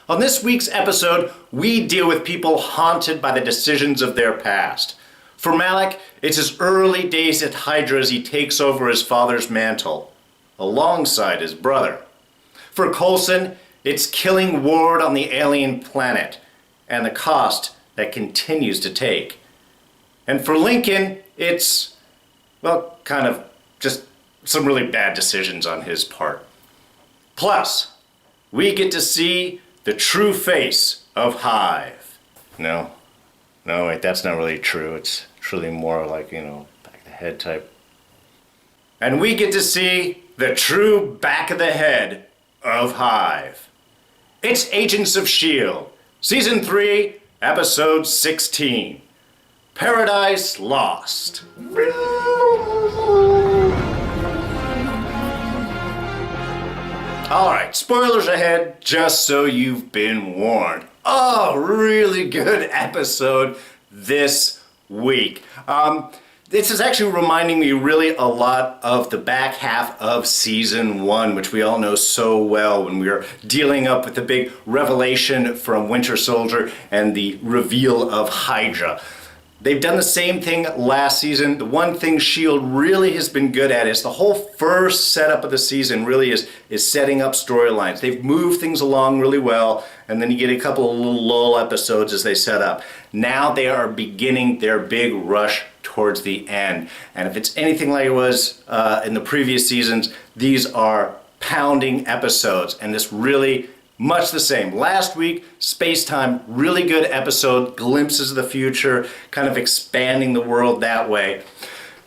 On this week's episode, we deal with people haunted by the decisions of their past. For Malik, it's his early days at Hydra as he takes over his father's mantle, alongside his brother. For Coulson, it's killing Ward on the alien planet, and the cost that continues to take. And for Lincoln, it's, well, kind of just some really bad decisions on his part. Plus, we get to see the true face of Hive. No, wait, that's not really true. It's truly more like, back of the head type. And we get to see the true back of the head of Hive. It's Agents of S.H.I.E.L.D, Season 3, Episode 16, Paradise Lost. Alright, spoilers ahead, just so you've been warned. Oh, really good episode this week. This is actually reminding me really a lot of the back half of Season 1, which we all know so well when we were dealing up with the big revelation from Winter Soldier and the reveal of Hydra. They've done the same thing last season. The one thing S.H.I.E.L.D. really has been good at is the whole first setup of the season really is setting up storylines. They've moved things along really well, and then you get a couple of little lull episodes as they set up. Now they are beginning their big rush towards the end. And if it's anything like it was in the previous seasons, these are pounding episodes, and this really much the same. Last week, Space Time, really good episode, glimpses of the future, kind of expanding the world that way.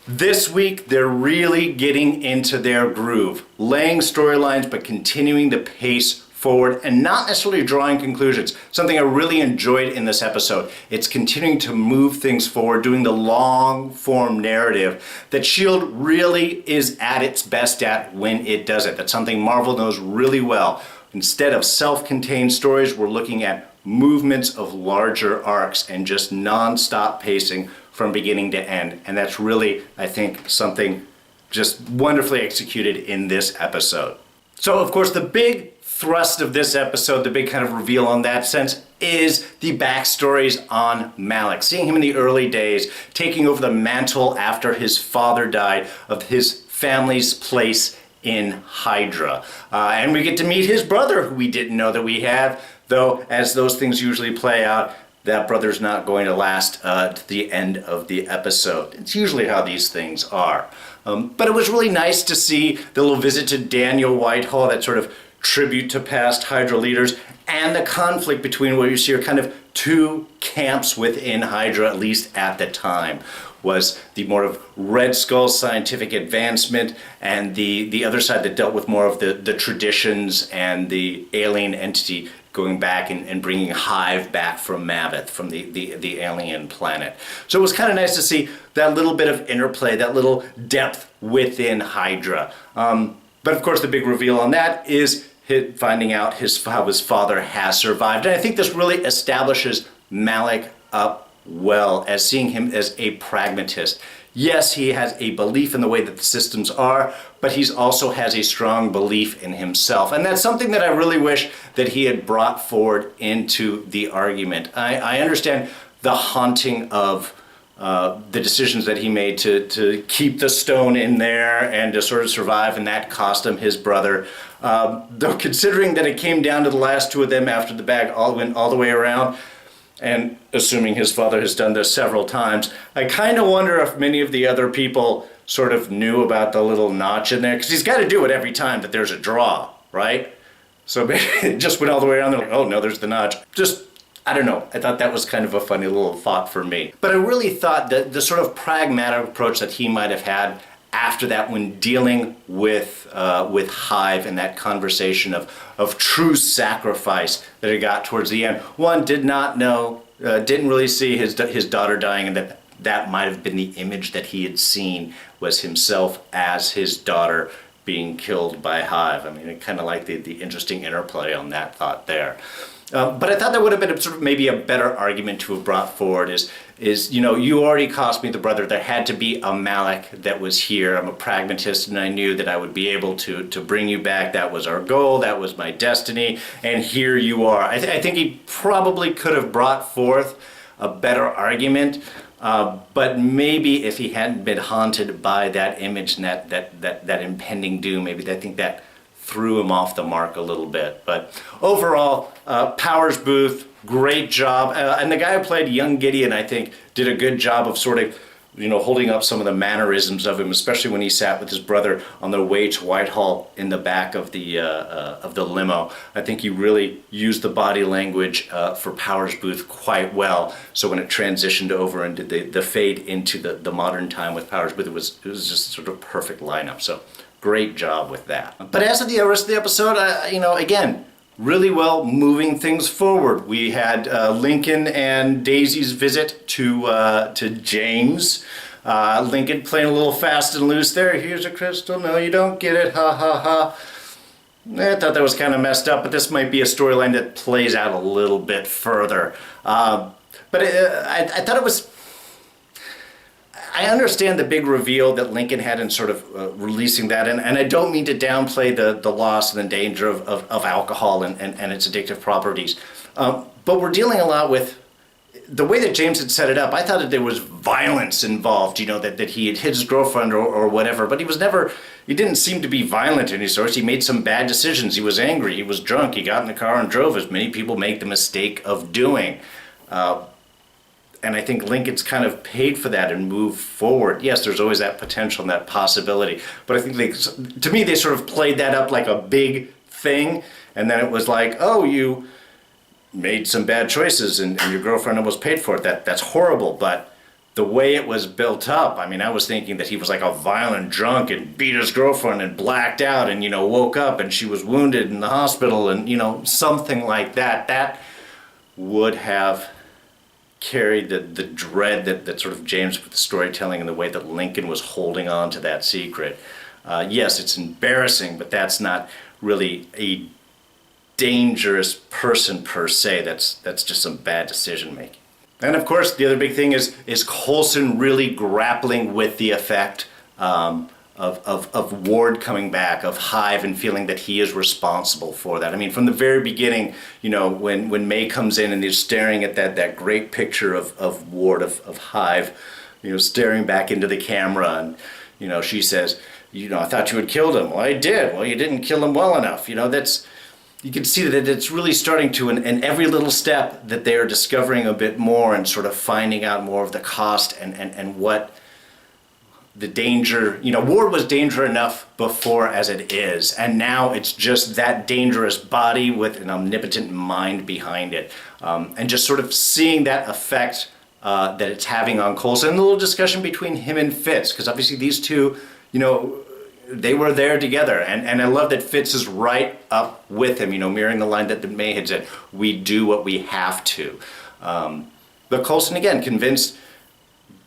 This week, they're really getting into their groove, laying storylines but continuing to pace forward and not necessarily drawing conclusions. Something I really enjoyed in this episode. It's continuing to move things forward, doing the long form narrative that S.H.I.E.L.D. really is at its best at when it does it. That's something Marvel knows really well. Instead of self-contained stories, we're looking at movements of larger arcs and just non-stop pacing from beginning to end. And that's really, I think, something just wonderfully executed in this episode. So, of course, the big thrust of this episode, the big kind of reveal on that sense, is the backstories on Malik. Seeing him in the early days, taking over the mantle after his father died of his family's place in Hydra. And we get to meet his brother, who we didn't know that we had, though as those things usually play out, that brother's not going to last to the end of the episode. It's usually how these things are. But it was really nice to see the little visit to Daniel Whitehall, that sort of tribute to past Hydra leaders, and the conflict between what you see are kind of two camps within Hydra, at least at the time. Was the more of Red Skull scientific advancement, and the other side that dealt with more of the traditions and the alien entity going back and bringing Hive back from Mammoth, from the alien planet. So it was kind of nice to see that little bit of interplay, that little depth within Hydra. But of course the big reveal on that is finding out how his father has survived. And I think this really establishes Malik up well as seeing him as a pragmatist. Yes, he has a belief in the way that the systems are, but he also has a strong belief in himself. And that's something that I really wish that he had brought forward into the argument. I understand the haunting of the decisions that he made to keep the stone in there and to sort of survive, and that cost him his brother. Though considering that it came down to the last two of them after the bag went all the way around, and assuming his father has done this several times, I kind of wonder if many of the other people sort of knew about the little notch in there, because he's got to do it every time that there's a draw, right? So maybe it just went all the way around, they're like, oh no, there's the notch. Just, I don't know, I thought that was kind of a funny little thought for me. But I really thought that the sort of pragmatic approach that he might have had after that when dealing with Hive and that conversation of true sacrifice that he got towards the end. One, did not know, didn't really see his daughter dying, and that might have been the image that he had seen, was himself as his daughter being killed by Hive. I mean, I kind of like the interesting interplay on that thought there. But I thought that would have been sort of maybe a better argument to have brought forward is you already cost me the brother. There had to be a Malak that was here. I'm a pragmatist, and I knew that I would be able to bring you back. That was our goal. That was my destiny. And here you are. I think he probably could have brought forth a better argument. But maybe if he hadn't been haunted by that image and that impending doom, maybe I think that threw him off the mark a little bit. But overall, Powers Booth, great job. And the guy who played young Gideon, I think, did a good job of sort of, holding up some of the mannerisms of him, especially when he sat with his brother on their way to Whitehall in the back of the limo. I think he really used the body language for Powers Booth quite well. So when it transitioned over into the fade into the modern time with Powers Booth, it was just sort of perfect lineup. So great job with that. But as of the rest of the episode, again, really well moving things forward. We had Lincoln and Daisy's visit to James. Lincoln playing a little fast and loose there. Here's a crystal. No, you don't get it. Ha ha ha. I thought that was kind of messed up, but this might be a storyline that plays out a little bit further. But I thought it was... I understand the big reveal that Lincoln had in sort of releasing that, and I don't mean to downplay the loss and the danger of alcohol and its addictive properties. But we're dealing a lot with the way that James had set it up. I thought that there was violence involved, that he had hit his girlfriend or whatever, but he didn't seem to be violent in his source. He made some bad decisions. He was angry, he was drunk, he got in the car and drove, as many people make the mistake of doing. And I think Lincoln's kind of paid for that and moved forward. Yes, there's always that potential and that possibility. But I think to me, they sort of played that up like a big thing. And then it was like, oh, you made some bad choices and your girlfriend almost paid for it. That's horrible. But the way it was built up, I was thinking that he was like a violent drunk and beat his girlfriend and blacked out and, woke up and she was wounded in the hospital and, something like that. That would have carried the dread that sort of James with the storytelling and the way that Lincoln was holding on to that secret. Yes, it's embarrassing, but that's not really a dangerous person per se. That's just some bad decision making. And of course, the other big thing is Coulson really grappling with the effect of Ward coming back, of Hive, and feeling that he is responsible for that. From the very beginning, when May comes in and he's staring at that great picture of Ward, of Hive, staring back into the camera, and, she says, I thought you had killed him. Well, I did. Well, you didn't kill him well enough. You can see that it's really starting to, and every little step that they are discovering a bit more and sort of finding out more of the cost and what the danger, Ward was danger enough before as it is, and now it's just that dangerous body with an omnipotent mind behind it. And just sort of seeing that effect that it's having on Coulson, and the little discussion between him and Fitz, because obviously these two, they were there together, and I love that Fitz is right up with him, mirroring the line that May had said, we do what we have to. But Coulson, again, convinced,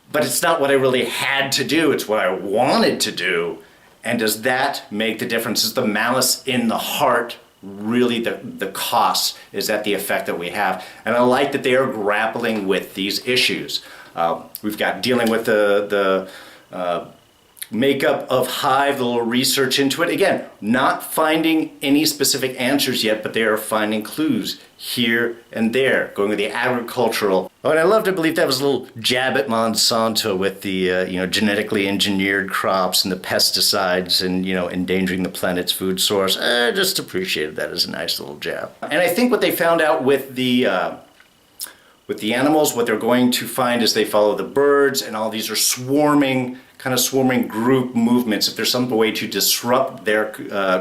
but it's not what I really had to do, it's what I wanted to do. And does that make the difference? Is the malice in the heart really the cost? Is that the effect that we have? And I like that they are grappling with these issues. We've got dealing with the makeup of Hive, the little research into it. Again, not finding any specific answers yet, but they are finding clues here and there, going with the agricultural. Oh, and I love to believe that was a little jab at Monsanto with the genetically engineered crops and the pesticides and endangering the planet's food source. I just appreciated that as a nice little jab. And I think what they found out with the animals, what they're going to find as they follow the birds, and all these are swarming group movements. If there's some way to disrupt their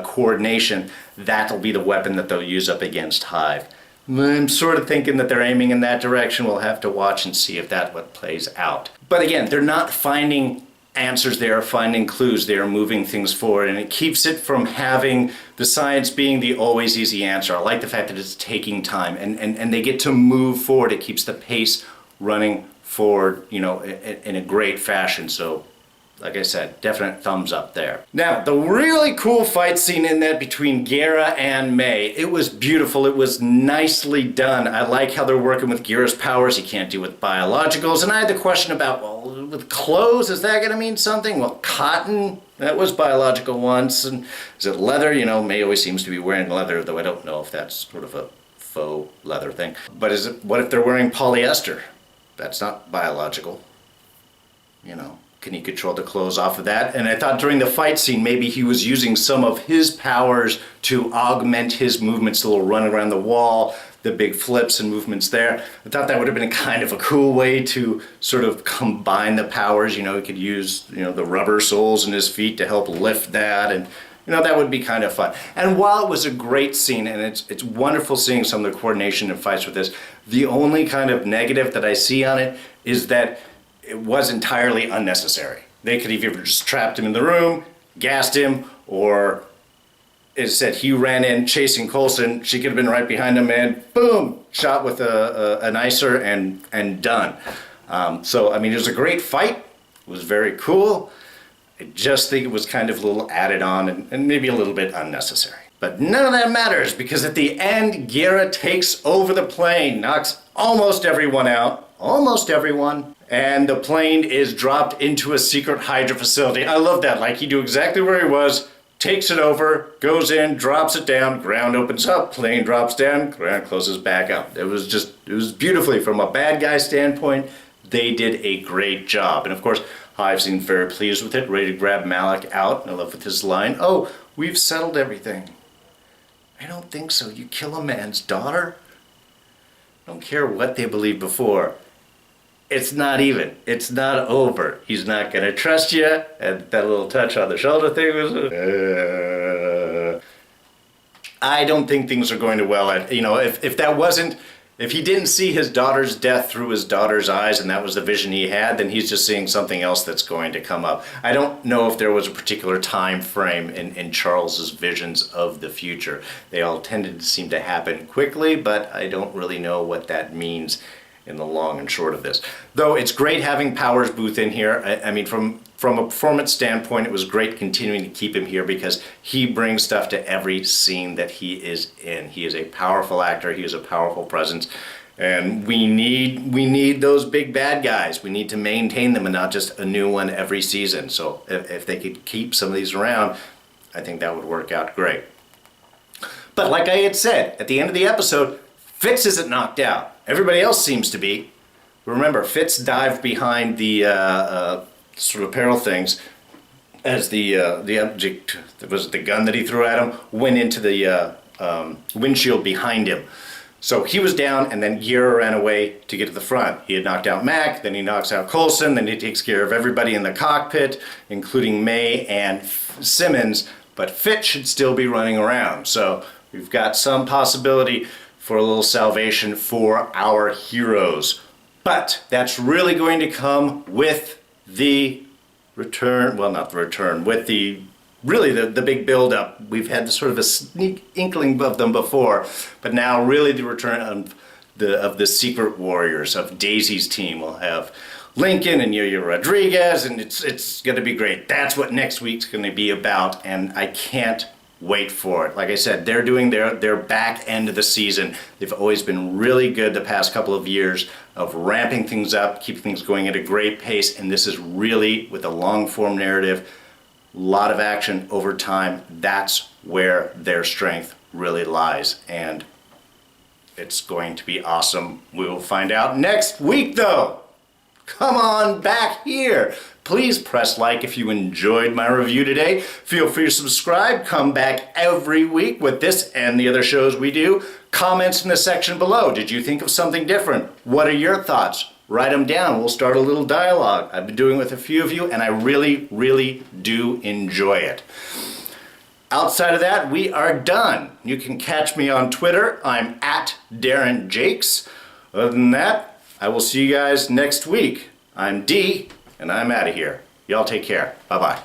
coordination, that'll be the weapon that they'll use up against Hive. I'm sort of thinking that they're aiming in that direction. We'll have to watch and see if that's what plays out. But again, they're not finding answers, they are finding clues, they are moving things forward, and it keeps it from having the science being the always easy answer. I like the fact that it's taking time, and they get to move forward. It keeps the pace running forward, in a great fashion. So like I said, definite thumbs up there. Now, the really cool fight scene in that between Guerra and May, it was beautiful. It was nicely done. I like how they're working with Guerra's powers. He can't deal with biologicals. And I had the question about, well, with clothes, is that going to mean something? Well, cotton, that was biological once. And is it leather? You know, May always seems to be wearing leather, though I don't know if that's sort of a faux leather thing. But what if they're wearing polyester? That's not biological, you know. Can he control the clothes off of that? And I thought during the fight scene, maybe he was using some of his powers to augment his movements, the little run around the wall, the big flips and movements there. I thought that would have been kind of a cool way to sort of combine the powers. You know, he could use, you know, the rubber soles in his feet to help lift that, and you know, that would be kind of fun. And while it was a great scene, and it's wonderful seeing some of the coordination and fights with this, the only kind of negative that I see on it is that it was entirely unnecessary. They could have either just trapped him in the room, gassed him, or it said he ran in chasing Coulson. She could have been right behind him and boom, shot with an icer and done. So, I mean, it was a great fight. It was very cool. I just think it was kind of a little added on and maybe a little bit unnecessary. But none of that matters, because at the end, Guerra takes over the plane, knocks almost everyone out, almost everyone, and the plane is dropped into a secret Hydra facility. I love that. Like, he knew exactly where he was, takes it over, goes in, drops it down, ground opens up, plane drops down, ground closes back up. It was beautifully, from a bad guy standpoint, they did a great job. And of course, Hive seemed very pleased with it, ready to grab Malik out. And I love with his line, "Oh, we've settled everything." I don't think so. You kill a man's daughter? I don't care what they believed before. It's not even. It's not over. He's not going to trust you. And that little touch on the shoulder thing was... I don't think things are going to well. You know, if that wasn't... If he didn't see his daughter's death through his daughter's eyes and that was the vision he had, then he's just seeing something else that's going to come up. I don't know if there was a particular time frame in Charles's visions of the future. They all tended to seem to happen quickly, but I don't really know what that means in the long and short of this. Though it's great having Powers Booth in here. I mean, from a performance standpoint, it was great continuing to keep him here because he brings stuff to every scene that he is in. He is a powerful actor. He is a powerful presence. And we need those big bad guys. We need to maintain them and not just a new one every season. So if they could keep some of these around, I think that would work out great. But like I had said, at the end of the episode, Fitz isn't knocked out. Everybody else seems to be. Remember, Fitz dived behind the sort of apparel things as the object, was it the gun that he threw at him, went into the windshield behind him. So he was down, and then Guerra ran away to get to the front. He had knocked out Mac, then he knocks out Coulson, then he takes care of everybody in the cockpit, including May and Simmons, but Fitz should still be running around. So we've got some possibility for a little salvation for our heroes. But that's really going to come with the return, well, not the return, with the big build-up. We've had sort of a sneak inkling of them before, but now really the return of the Secret Warriors, of Daisy's team. We'll have Lincoln and Yo-Yo Rodriguez, and it's going to be great. That's what next week's going to be about, and I can't wait for it. Like I said, they're doing their back end of the season. They've always been really good the past couple of years of ramping things up, keeping things going at a great pace, and this is really, with a long-form narrative, a lot of action over time. That's where their strength really lies, and it's going to be awesome. We will find out next week, though. Come on back here. Please press like if you enjoyed my review today. Feel free to subscribe. Come back every week with this and the other shows we do. Comments in the section below. Did you think of something different? What are your thoughts? Write them down. We'll start a little dialogue. I've been doing it with a few of you, and I really, really do enjoy it. Outside of that, we are done. You can catch me on Twitter. I'm at Darren Jakes. Other than that, I will see you guys next week. I'm D, and I'm out of here. Y'all take care. Bye-bye.